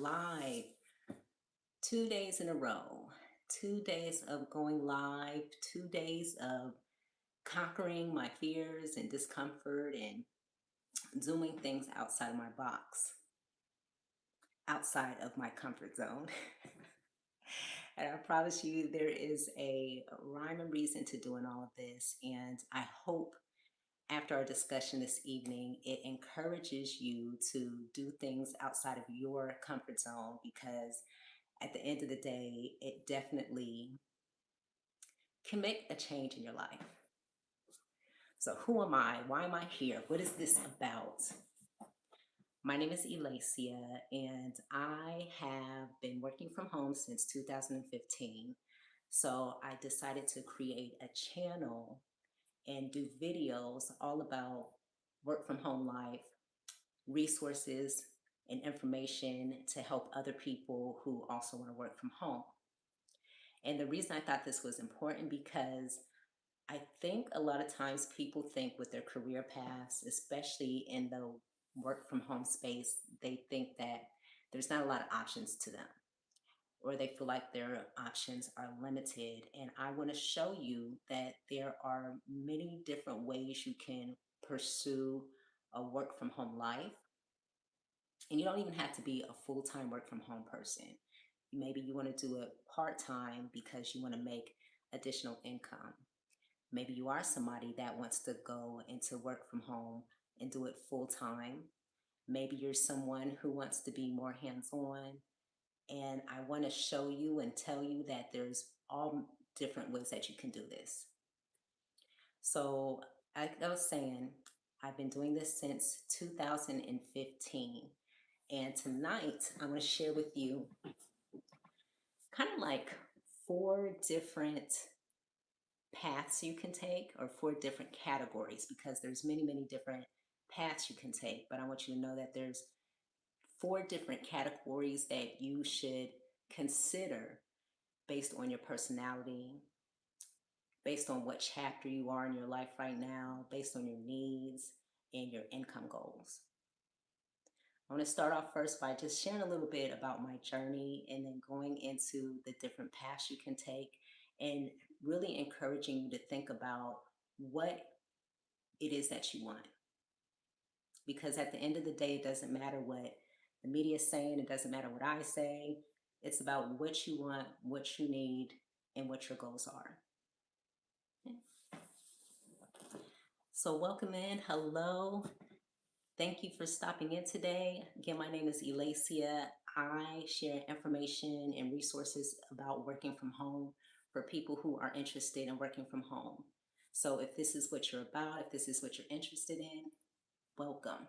live 2 days in a row. 2 days of going live, 2 days of conquering my fears and discomfort and doing things outside of my box, outside of my comfort zone. And I promise you, there is a rhyme and reason to doing all of this. And I hope after our discussion this evening, it encourages you to do things outside of your comfort zone because at the end of the day, it definitely can make a change in your life. So, who am I? Why am I here? What is this about? My name is Elacia, and I have been working from home since 2015. So, I decided to create a channel and do videos all about work from home life, resources, and information to help other people who also want to work from home. And the reason I thought this was important because I think a lot of times people think with their career paths, especially in the work from home space, they think that there's not a lot of options to them, or they feel like their options are limited. And I want to show you that there are many different ways you can pursue a work from home life. And you don't even have to be a full time work from home person. Maybe you want to do it part time because you want to make additional income. Maybe you are somebody that wants to go into work from home and do it full time. Maybe you're someone who wants to be more hands on. And I want to show you and tell you that there's all different ways that you can do this. So, like I was saying, I've been doing this since 2015. And tonight, I'm going to share with you kind of like four different paths you can take, or four different categories, because there's many different paths you can take. But I want you to know that there's four different categories that you should consider based on your personality, based on what chapter you are in your life right now, based on your needs and your income goals. I want to start off first by just sharing a little bit about my journey and then going into the different paths you can take and really encouraging you to think about what it is that you want. Because at the end of the day, it doesn't matter what the media is saying, it doesn't matter what I say. It's about what you want, what you need, and what your goals are. So, welcome in. Hello. Thank you for stopping in today. Again, my name is Elacia. I share information and resources about working from home for people who are interested in working from home. So if this is what you're about, if this is what you're interested in, welcome.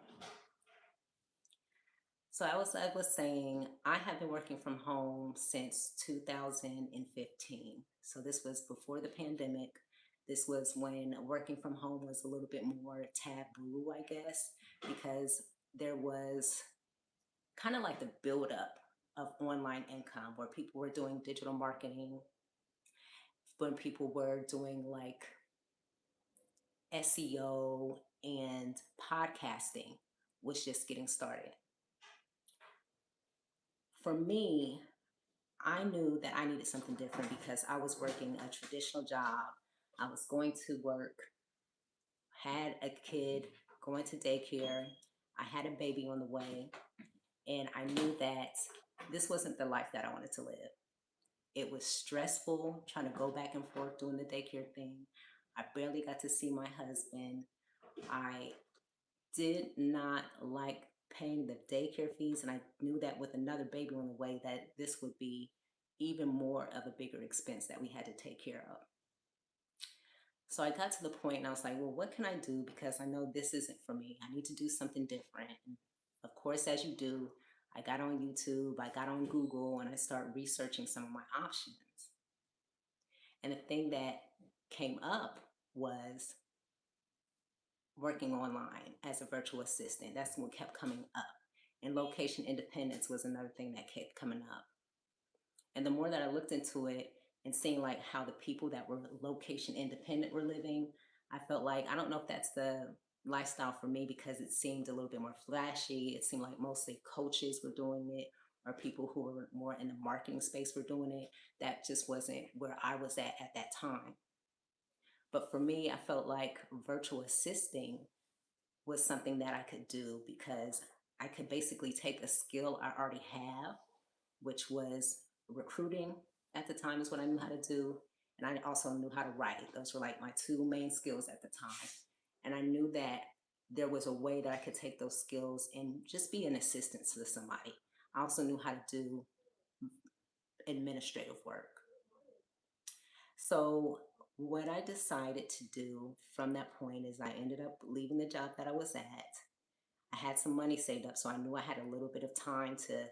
So I was saying, I have been working from home since 2015. So this was before the pandemic. This was when working from home was a little bit more taboo, I guess, because there was kind of like the buildup of online income where people were doing digital marketing, when people were doing like SEO, and podcasting was just getting started. For me, I knew that I needed something different because I was working a traditional job. I was going to work, had a kid, going to daycare. I had a baby on the way, and I knew that this wasn't the life that I wanted to live. It was stressful trying to go back and forth doing the daycare thing. I barely got to see my husband. I did not like paying the daycare fees, and I knew that with another baby on the way that this would be even more of a bigger expense that we had to take care of. So I got to the point and I was like, well, what can I do? Because I know this isn't for me. I need to do something different. And of course, as you do, I got on YouTube, I got on Google, and I started researching some of my options. And the thing that came up was working online as a virtual assistant. That's what kept coming up. And location independence was another thing that kept coming up. And the more that I looked into it and seeing like how the people that were location independent were living, I felt like I don't know if that's the lifestyle for me because it seemed a little bit more flashy. It seemed like mostly coaches were doing it, or people who were more in the marketing space were doing it. That just wasn't where I was at that time. But for me, I felt like virtual assisting was something that I could do because I could basically take a skill I already have, which was recruiting at the time is what I knew how to do. And I also knew how to write. Those were like my two main skills at the time. And I knew that there was a way that I could take those skills and just be an assistant to somebody. I also knew how to do administrative work. So, what I decided to do from that point is I ended up leaving the job that I was at. I had some money saved up, so I knew I had a little bit of time to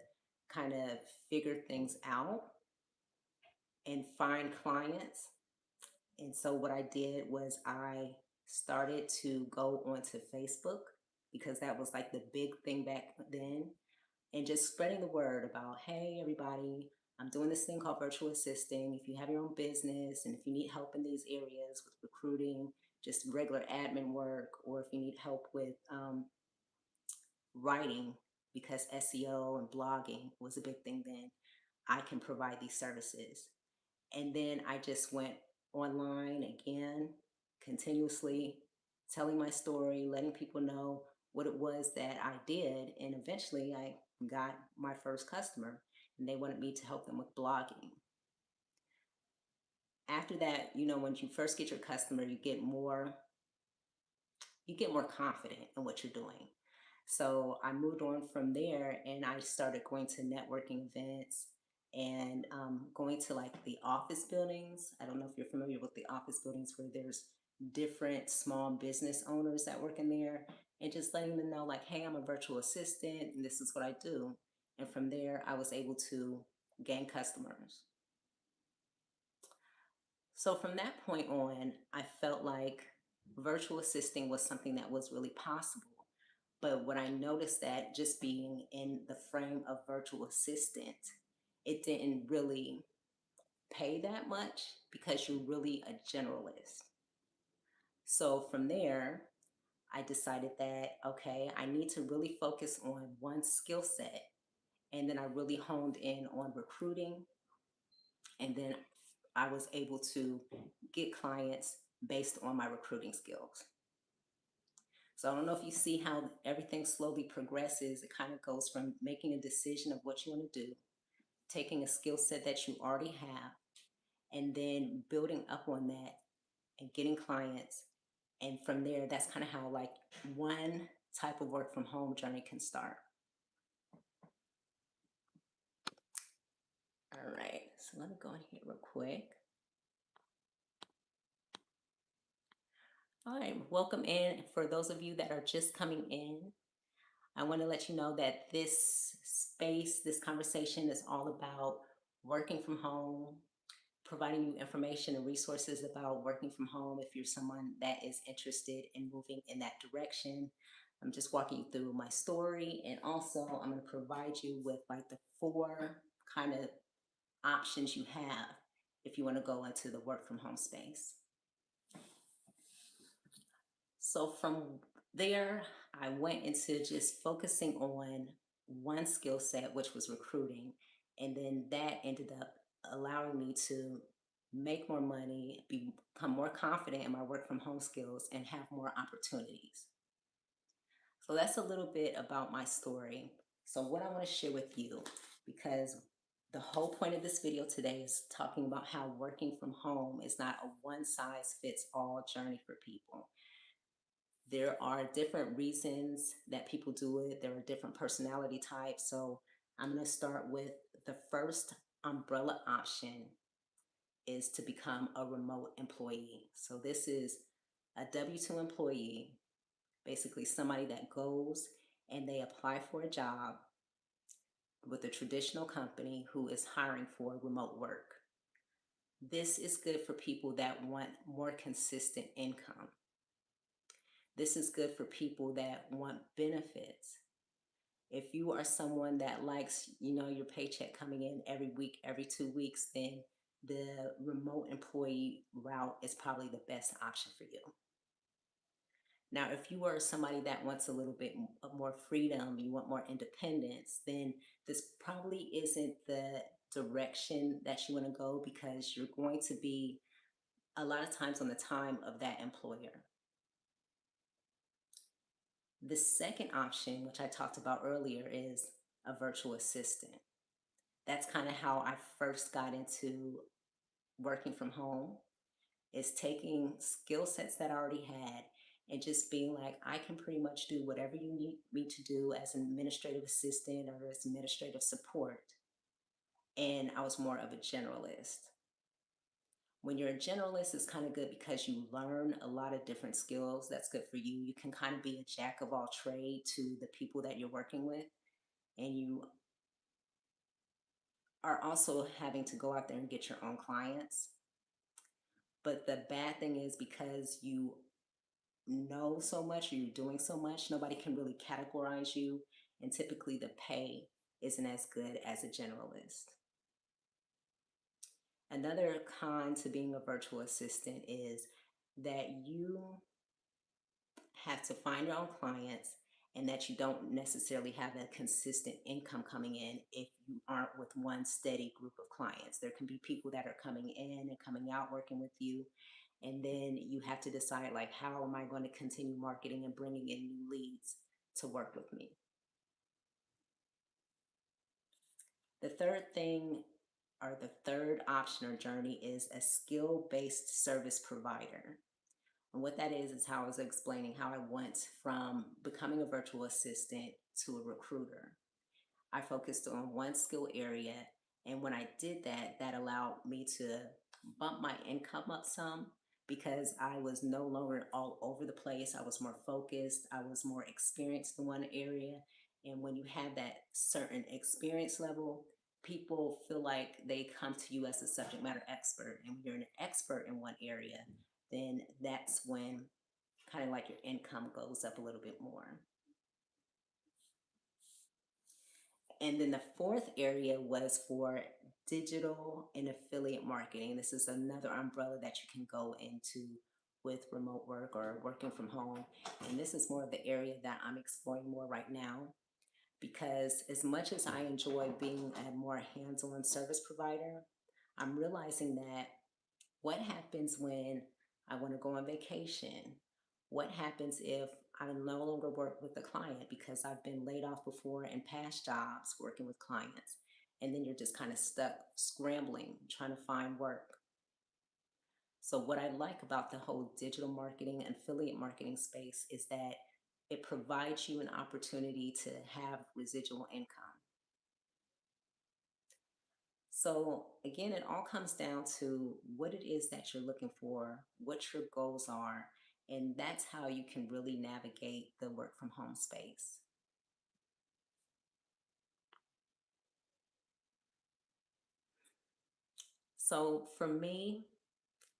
kind of figure things out and find clients. And so what I did was I started to go onto Facebook because that was like the big thing back then, and just spreading the word about, hey, everybody, I'm doing this thing called virtual assisting. If you have your own business and if you need help in these areas with recruiting, just regular admin work, or if you need help with writing, because SEO and blogging was a big thing then, I can provide these services. And then I just went online again, continuously telling my story, letting people know what it was that I did. And eventually I got my first customer and they wanted me to help them with blogging. After that, when you first get your customer, you get more confident in what you're doing. So I moved on from there and I started going to networking events and going to like the office buildings. I don't know if you're familiar with the office buildings where there's different small business owners that work in there, and just letting them know, like, hey, I'm a virtual assistant and this is what I do. And from there, I was able to gain customers. So from that point on, I felt like virtual assisting was something that was really possible. But what I noticed that just being in the frame of virtual assistant, it didn't really pay that much because you're really a generalist. So from there, I decided that, okay, I need to really focus on one skill set. And then I really honed in on recruiting. And then I was able to get clients based on my recruiting skills. So I don't know if you see how everything slowly progresses. It kind of goes from making a decision of what you want to do, taking a skill set that you already have, and then building up on that and getting clients. And from there, that's kind of how like one type of work from home journey can start. All right, so let me go in here real quick. All right, welcome in. For those of you that are just coming in, I want to let you know that this space, this conversation is all about working from home, providing you information and resources about working from home if you're someone that is interested in moving in that direction. I'm just walking you through my story, and also I'm going to provide you with like the four kind of options you have if you want to go into the work from home space. So from there, I went into just focusing on one skill set, which was recruiting. And then that ended up allowing me to make more money, become more confident in my work from home skills, and have more opportunities. So that's a little bit about my story. So, what I want to share with you, because the whole point of this video today is talking about how working from home is not a one size fits all journey for people. There are different reasons that people do it. There are different personality types. So I'm going to start with the first umbrella option is to become a remote employee. So this is a W-2 employee, basically somebody that goes and they apply for a job with a traditional company who is hiring for remote work. This is good for people that want more consistent income. This is good for people that want benefits. If you are someone that likes, your paycheck coming in every week, every 2 weeks, then the remote employee route is probably the best option for you. Now, if you are somebody that wants a little bit more freedom, you want more independence, then this probably isn't the direction that you want to go, because you're going to be a lot of times on the time of that employer. The second option, which I talked about earlier, is a virtual assistant. That's kind of how I first got into working from home, is taking skill sets that I already had and just being like, I can pretty much do whatever you need me to do as an administrative assistant or as administrative support. And I was more of a generalist. When you're a generalist, it's kind of good because you learn a lot of different skills. That's good for you. You can kind of be a jack of all trade to the people that you're working with. And you are also having to go out there and get your own clients. But the bad thing is, because you know so much or you're doing so much, nobody can really categorize you. And typically the pay isn't as good as a generalist. Another con to being a virtual assistant is that you have to find your own clients, and that you don't necessarily have a consistent income coming in if you aren't with one steady group of clients. There can be people that are coming in and coming out working with you, and then you have to decide, like, how am I going to continue marketing and bringing in new leads to work with me? The third thing, or the third option or journey, is a skill-based service provider. And what that is how I was explaining how I went from becoming a virtual assistant to a recruiter. I focused on one skill area, and when I did that, that allowed me to bump my income up some, because I was no longer all over the place. I was more focused, I was more experienced in one area. And when you have that certain experience level, people feel like they come to you as a subject matter expert. And when you're an expert in one area, then that's when kind of like your income goes up a little bit more. And then the fourth area was for digital and affiliate marketing. This is another umbrella that you can go into with remote work or working from home. And this is more of the area that I'm exploring more right now, because as much as I enjoy being a more hands-on service provider, I'm realizing that what happens when I want to go on vacation? What happens if I no longer work with the client because I've been laid off before in past jobs working with clients? And then you're just kind of stuck scrambling, trying to find work. So, what I like about the whole digital marketing and affiliate marketing space is that it provides you an opportunity to have residual income. So again, it all comes down to what it is that you're looking for, what your goals are, and that's how you can really navigate the work from home space. So for me,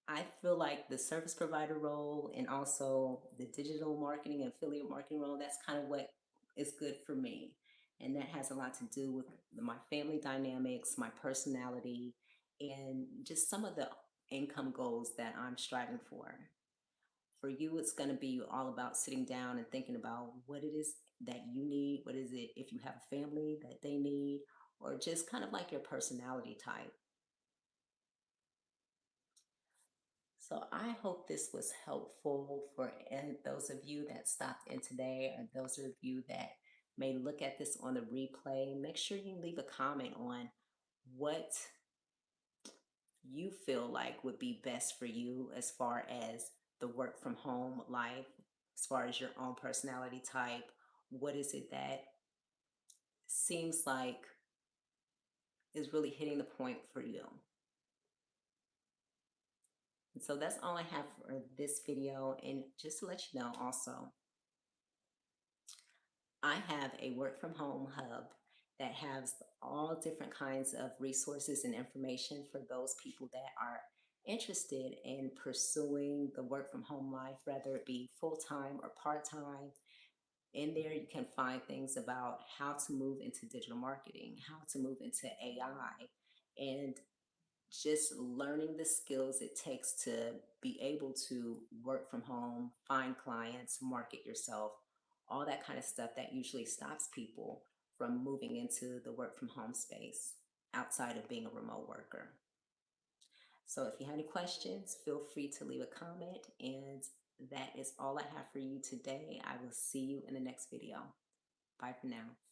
I feel like the service provider role and also the digital marketing and affiliate marketing role, that's kind of what is good for me. And that has a lot to do with my family dynamics, my personality, and just some of the income goals that I'm striving for. For you, it's going to be all about sitting down and thinking about what it is that you need. What is it, if you have a family, that they need, or just kind of like your personality type. So I hope this was helpful for those of you that stopped in today, or those of you that may look at this on the replay. Make sure you leave a comment on what you feel like would be best for you as far as the work from home life, as far as your own personality type. What is it that seems like is really hitting the point for you? And so that's all I have for this video. And just to let you know also, I have a work from home hub that has all different kinds of resources and information for those people that are interested in pursuing the work from home life, whether it be full-time or part-time. In there, you can find things about how to move into digital marketing, how to move into AI, and just learning the skills it takes to be able to work from home, find clients, market yourself, all that kind of stuff that usually stops people from moving into the work from home space outside of being a remote worker. So if you have any questions, feel free to leave a comment. And that is all I have for you today. I will see you in the next video. Bye for now.